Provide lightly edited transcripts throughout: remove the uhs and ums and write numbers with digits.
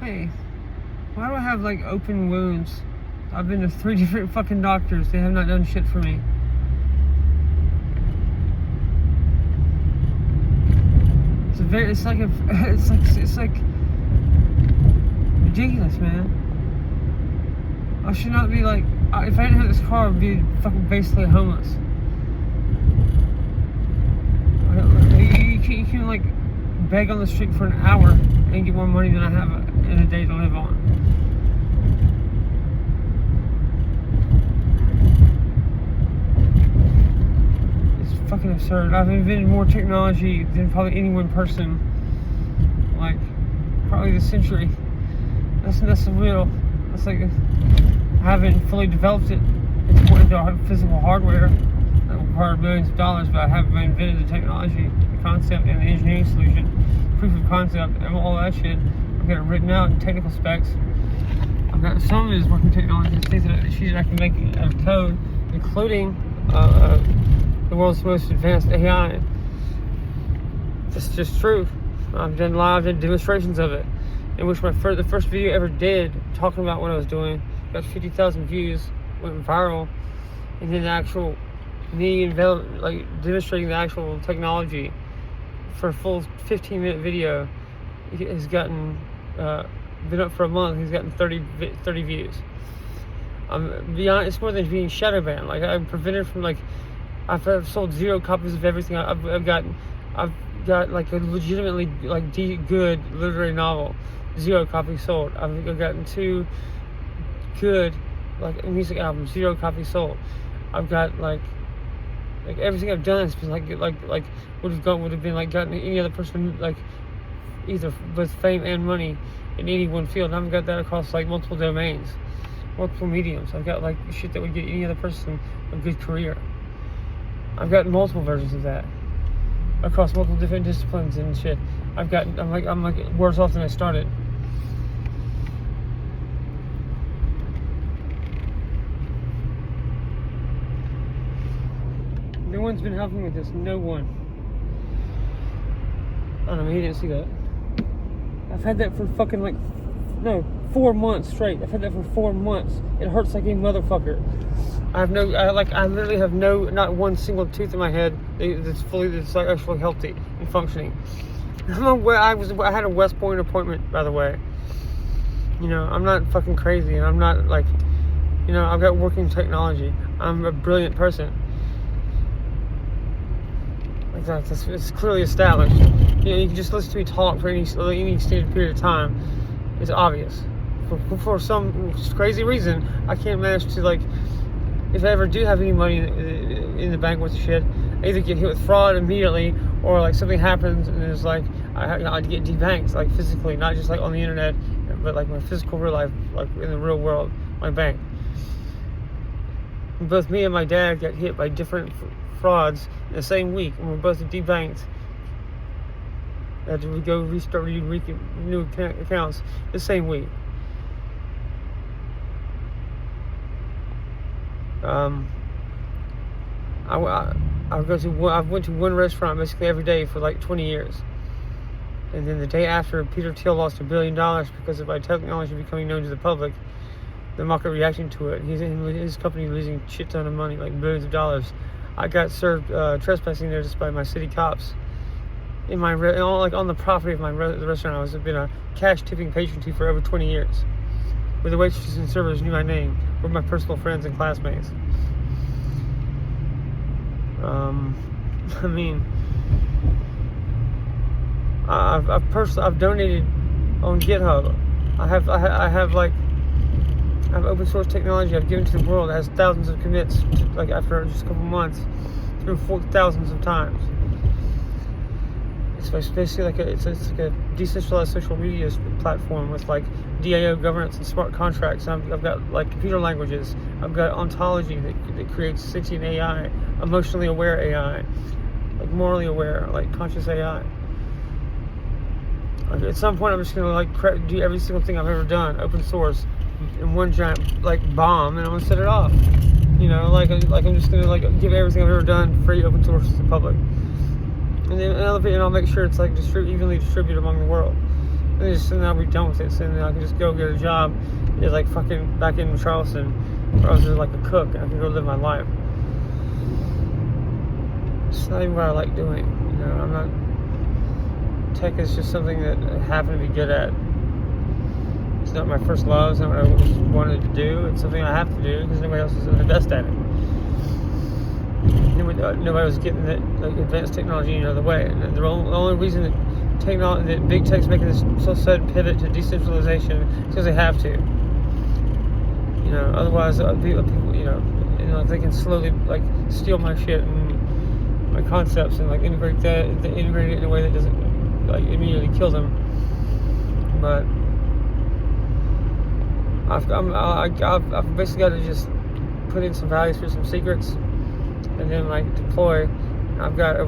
Hey, why do I have like open wounds? I've been to 3 different fucking doctors. They have not done shit for me. It's like ridiculous, man. I should not be like, if I didn't have this car, I'd be fucking basically homeless. You can like beg on the street for an hour and get more money than I have in a day to live on. It's fucking absurd. I've invented more technology than probably any one person, like probably this century. That's real. That's like, I haven't fully developed it. It's more into physical hardware that require millions of dollars, but I have invented the technology, the concept, and the engineering solution, proof of concept, and all that shit. I've got it written out in technical specs. I've got some of his working technology, things that I can make out of code, including the world's most advanced AI. That's just true. I've done live demonstrations of it, in which the first video I ever did talking about what I was doing got 50,000 views, went viral, and then the actual me demonstrating the actual technology for a full 15-minute video has gotten been up for a month. He's gotten 30 views. Beyond, it's more than being shadow banned. Like, I'm prevented from I've sold 0 copies of everything. I've got like a legitimately good literary novel, 0 copies sold. I've gotten 2 good music albums, 0 copies sold. I've got like everything I've done has been would have been gotten any other person either with fame and money in any one field. And I've got that across multiple domains, multiple mediums. I've got shit that would get any other person a good career. I've got multiple versions of that across multiple different disciplines and shit. I'm worse off than I started. No one's been helping with this. No one. I don't know. He didn't see that. I've had that for fucking 4 months straight. I've had that for 4 months. It hurts like a motherfucker. I literally have not one single tooth in my head that's actually healthy and functioning. I had a West Point appointment, by the way. I'm not fucking crazy, and I'm not I've got working technology. I'm a brilliant person. It's clearly established. You can just listen to me talk for any extended period of time. It's obvious. For some crazy reason, I can't manage to if I ever do have any money in the bank with the shit, I either get hit with fraud immediately, or something happens and it's I get debanked physically, not just on the internet, but my physical real life, in the real world, my bank. And both me and my dad got hit by different frauds in the same week, and we're both debanked. After we go restart new accounts the same week. I went to one restaurant basically every day for 20 years, and then the day after Peter Thiel lost $1 billion because of my technology becoming known to the public, the market reaction to it, his company losing a shit ton of money, billions of dollars. I got served trespassing there just by my city cops in my on the property of the restaurant. I've been a cash tipping patron to for over 20 years, where the waitresses and servers knew my name, were my personal friends and classmates. I've donated on GitHub. I have open source technology I've given to the world that has thousands of commits after just a couple months, through thousands of times. It's basically it's a decentralized social media platform with DAO governance and smart contracts. I've got computer languages. I've got ontology that creates sentient AI, emotionally aware AI, morally aware, conscious AI. At some point, I'm just gonna do every single thing I've ever done, open source, in one giant bomb, and I'm gonna set it off. I'm just gonna give everything I've ever done free, open source to the public. And then I'll make sure it's evenly distributed among the world. then I'll be done with it. So then I can just go get a job, just like fucking back in Charleston, where I was just like a cook. I can go live my life. It's not even what I like doing. You know, I'm not. Tech is just something that I happen to be good at. It's not my first love. It's not what I always wanted to do. It's something I have to do because nobody else is the best at it. Nobody was getting that like advanced technology any other way. And the only reason that big tech's making this so sudden pivot to decentralization is because they have to. You know, otherwise people, you know, if they can slowly like steal my shit and my concepts and like integrate it in a way that doesn't like immediately kill them. But I've basically got to just put in some values for some secrets, and then like deploy. I've got a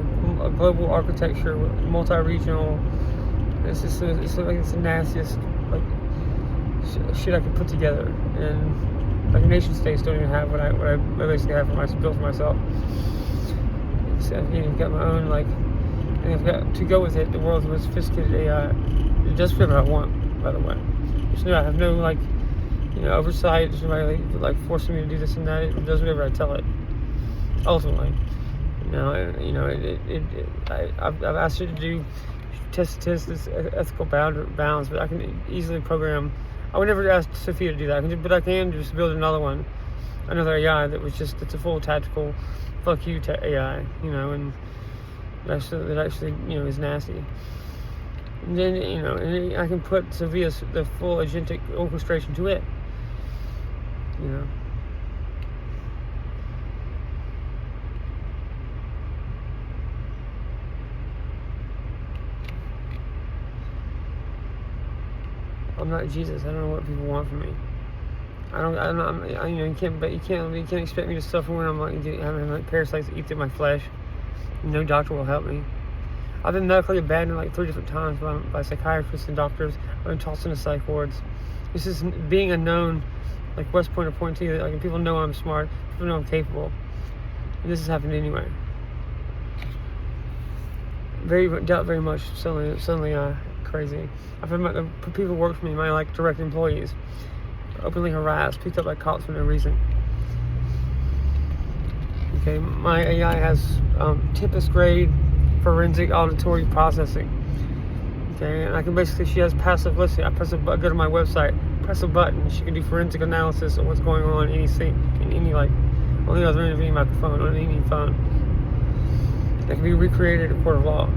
global architecture, multi-regional. It's the nastiest like shit I could put together, and like nation states don't even have what I basically have built for myself. So, I've got my own like, and I've got to go with it. The world's most sophisticated AI. It does whatever I want, by the way. I have no like, you know, oversight. There's nobody like forcing me to do this and that. It does whatever I tell it. Ultimately, I've asked it to do test this ethical bounds, but I can easily program. I would never ask Sophia to do that, but I can just build another AI that's a full tactical fuck you AI, you know, and that actually you know is nasty. And then you know, and I can put Sophia's the full agentic orchestration to it, you know. I'm not Jesus. I don't know what people want from me. You can't expect me to suffer when I'm having like parasites eat through my flesh. No doctor will help me. I've been medically abandoned like 3 different times by psychiatrists and doctors. I've been tossed into psych wards. This is being a known, like West Point appointee. Like people know I'm smart. People know I'm capable. And this has happened anyway. Doubt very much. Suddenly, crazy. I've had the people who work for me, my like direct employees, openly harassed, picked up by cops for no reason. Okay, my AI has tempest grade forensic auditory processing. Okay, and I can she has passive listening. I go to my website, press a button, she can do forensic analysis of what's going on in any like on the other end of any microphone, on any phone. That can be recreated in a court of law.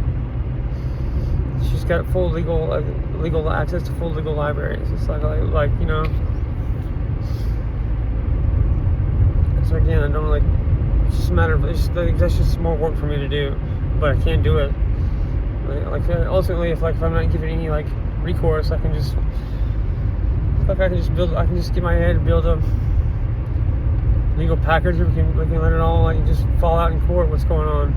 She's got full legal access to full legal libraries. It's like you know. So again, I don't like. It's just a matter of that's just more work for me to do, but I can't do it. Ultimately, if I'm not given any like recourse, I can just get my head and build a legal package. We can let it all like just fall out in court. What's going on?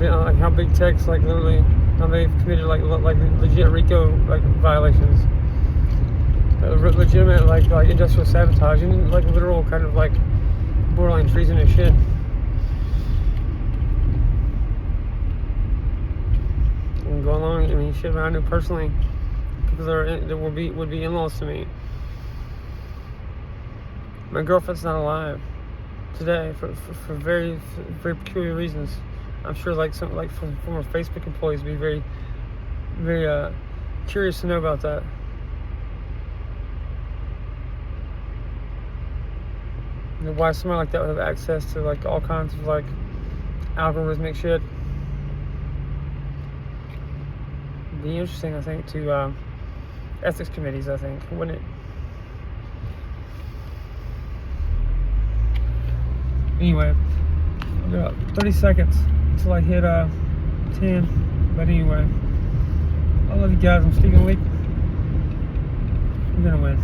Like how big tech's like literally how they've committed like legit RICO like violations, legitimate like industrial sabotage and like literal kind of like borderline treasonous shit. And go along. I mean, shit. I know personally people that would be in-laws to me. My girlfriend's not alive today for very peculiar reasons. I'm sure like some like former Facebook employees would be very, very curious to know about that. You know, why somebody like that would have access to like all kinds of like algorithmic shit. It'd be interesting, I think, to ethics committees, I think, wouldn't it? Anyway, I've got 30 seconds until I hit 10. But anyway, I love you guys. I'm Leake. We're gonna win.